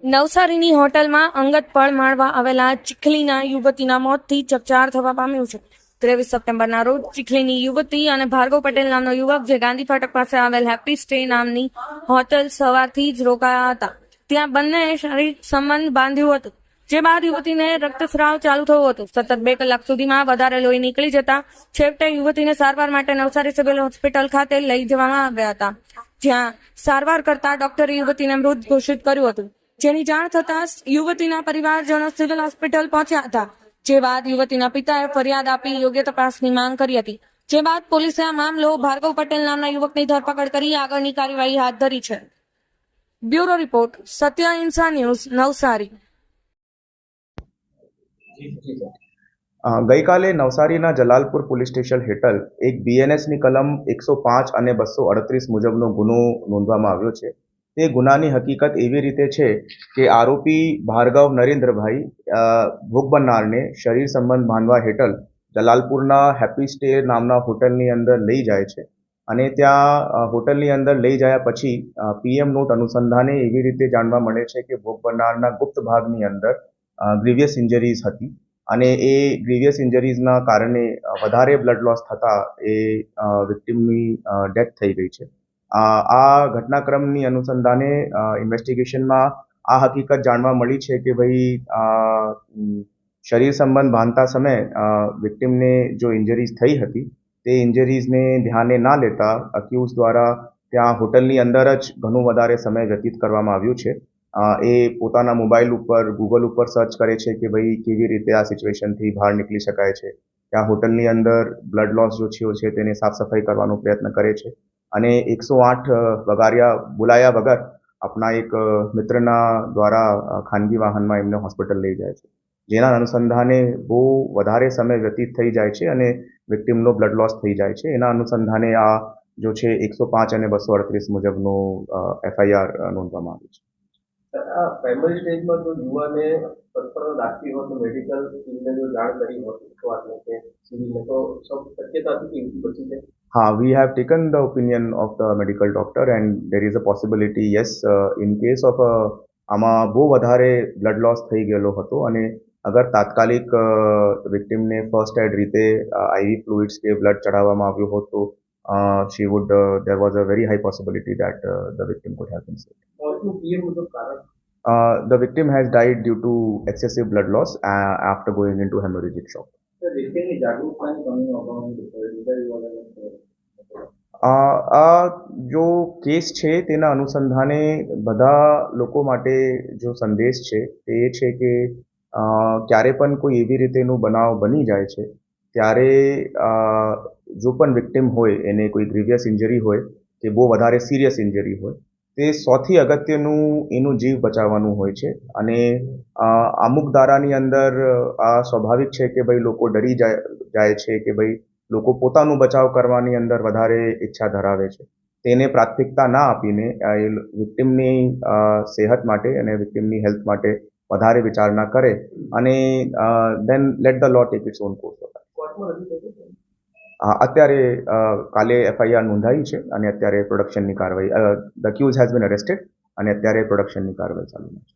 નવસારીની હોટલમાં અંગત પળ માણવા આવેલા ચીખલીના યુવતીના મોતથી ચકચાર થવા પામ્યું છે. 23 સપ્ટેમ્બરના રોજ ચીખલીની યુવતી અને ભાર્ગવ પટેલ નામનો યુવક જે ગાંધી ફાટક પાસે આવેલ હેપી સ્ટે નામની હોટલ સવારથી જ રોકાયા હતા. ત્યાં બંનેએ શારીરિક સંબંધ બાંધ્યું હતું, જે બાદ યુવતીને રક્તસ્રાવ ચાલુ થયો હતો. સતત 2 કલાક સુધીમાં વધારે લોહી નીકળી જતા છેવટે યુવતીને સારવાર માટે નવસારી સિવિલ હોસ્પિટલ ખાતે લઈ જવામાં આવ્યા હતા, જ્યાં સારવાર કરતા ડોક્ટરે યુવતીને મૃત ઘોષિત કર્યું હતું. જેની જાણ થતાં યુવતીના પરિવારજનો સિવિલ હોસ્પિટલ પહોંચ્યા હતા, જે બાદ યુવતીના પિતાએ ફરિયાદ આપી યોગ્ય તપાસની માંગ કરી હતી. જે બાદ પોલીસે આ મામલો ભાર્ગવ પટેલ નામના યુવકની ધરપકડ કરી આગળની કાર્યવાહી હાથ ધરી છે. બ્યુરો રિપોર્ટ, સત્ય અહિંસા ન્યૂઝ, નવસારી. ગઈકાલે નવસારીના જલાલપુર પોલીસ સ્ટેશન હેઠળ એક બીએનએસની કલમ 105 અને 238 મુજબનો ગુનો નોંધવામાં આવ્યો છે. તે ગુનાની હકીકત એવી રીતે છે કે આરોપી ભાર્ગવ નરેન્દ્રભાઈ ભોગ બનનારને શરીર સંબંધ બાંધવા હેઠળ જલાલપુરના હેપી સ્ટે નામના હોટલની અંદર લઈ જાય છે અને ત્યાં હોટલની અંદર લઈ ગયા પછી પીએમ નોટ અનુસંધાને એવી રીતે જાણવા મળે છે કે ભોગ બનનારના ગુપ્ત ભાગની અંદર ગ્રીવિયસ ઇન્જરીઝ હતી અને એ ગ્રીવિયસ ઇન્જરીઝના કારણે વધારે બ્લડ લોસ થતાં એ વિક્ટિમની ડેથ થઈ ગઈ છે. આ ઘટનાક્રમની અનુસંધાને ઇન્વેસ્ટિગેશનમાં આ હકીકત જાણવા મળી છે કે ભાઈ શરીર સંબંધ બાંધતા સમયે વિક્ટિમને જો ઇન્જરીઝ થઈ હતી તે ઇન્જરીઝને ધ્યાને ના લેતા અક્યુઝ દ્વારા ત્યાં હોટલની અંદર જ ઘણું વધારે સમય વ્યતીત કરવામાં આવ્યું છે. એ પોતાના મોબાઈલ ઉપર ગૂગલ ઉપર સર્ચ કરે છે કે ભાઈ કેવી રીતે આ સિચ્યુએશનથી બહાર નીકળી શકાય છે. ત્યાં હોટલની અંદર બ્લડ લોસ જો થયો છે તેને સાફ સફાઈ કરવાનો પ્રયત્ન કરે છે અને 108 બોલાયા વગર આપણા એક મિત્રના દ્વારા ખાનગી વાહનમાં એમને હોસ્પિટલ લઈ જાય છે, જેના અનુસંધાને બહુ વધારે સમય વ્યતીત થઈ જાય છે અને વિક્ટિમનો બ્લડ લોસ થઈ જાય છે. એના અનુસંધાને આ જો છે 105 અને 238 મુજબનો એફઆઈઆર નોંધવામાં આવી છે. પ્રાઇમરી સ્ટેજમાં જો યુવાને તત્પરતા દાખવી હોય તો મેડિકલ ટીમને જો જાણ કરી હોત તો આપણે કે સિવિલને તો સૌ શક્યતા હતી કે બચી જાય. we have taken the opinion of the medical doctor and there is a possibility, yes, in case of આમાં બહુ વધારે બ્લડ લોસ થઈ ગયેલો હતો અને અગર તાત્કાલિક વિક્ટિમને ફર્સ્ટ એડ રીતે આઈવી ફ્લુઇડ્સ કે બ્લડ ચડાવવામાં આવ્યું હોત તો there was a very high possibility that the victim could have been saved. The victim has died due to excessive blood loss after going into hemorrhagic shock. આ જો case છે તેના અનુસંધાને બધા લોકો માટે જો સંદેશ છે તે એ છે કે ક્યારે પણ કોઈ એવી રીતેનું બનાવ બની જાય છે ત્યારે જો પણ વિક્ટિમ હોય એને કોઈ ગ્રીવિયસ ઇન્જરી હોય કે બહુ વધારે સિરિયસ ઇન્જરી હોય તે સૌથી અગત્યનું એનું જીવ બચાવવાનું હોય છે અને અમુક ધારાની અંદર આ સ્વાભાવિક છે કે ભાઈ લોકો ડરી જાય છે કે ભાઈ લોકો પોતાનું બચાવ કરવાની અંદર વધારે ઈચ્છા ધરાવે છે. તેને પ્રાથમિકતા ના આપીને વિક્ટિમની સેહત માટે અને વિક્ટિમની હેલ્થ માટે વધારે વિચારણા કરે અને then let the law take its own course. અત્યારે કાલે એફઆઈઆર નોંધાઈ છે અને અત્યારે પ્રોડક્શનની કાર્યવાહી the accused has been arrested અને અત્યારે પ્રોડક્શનની કાર્યવાહી ચાલુ છે.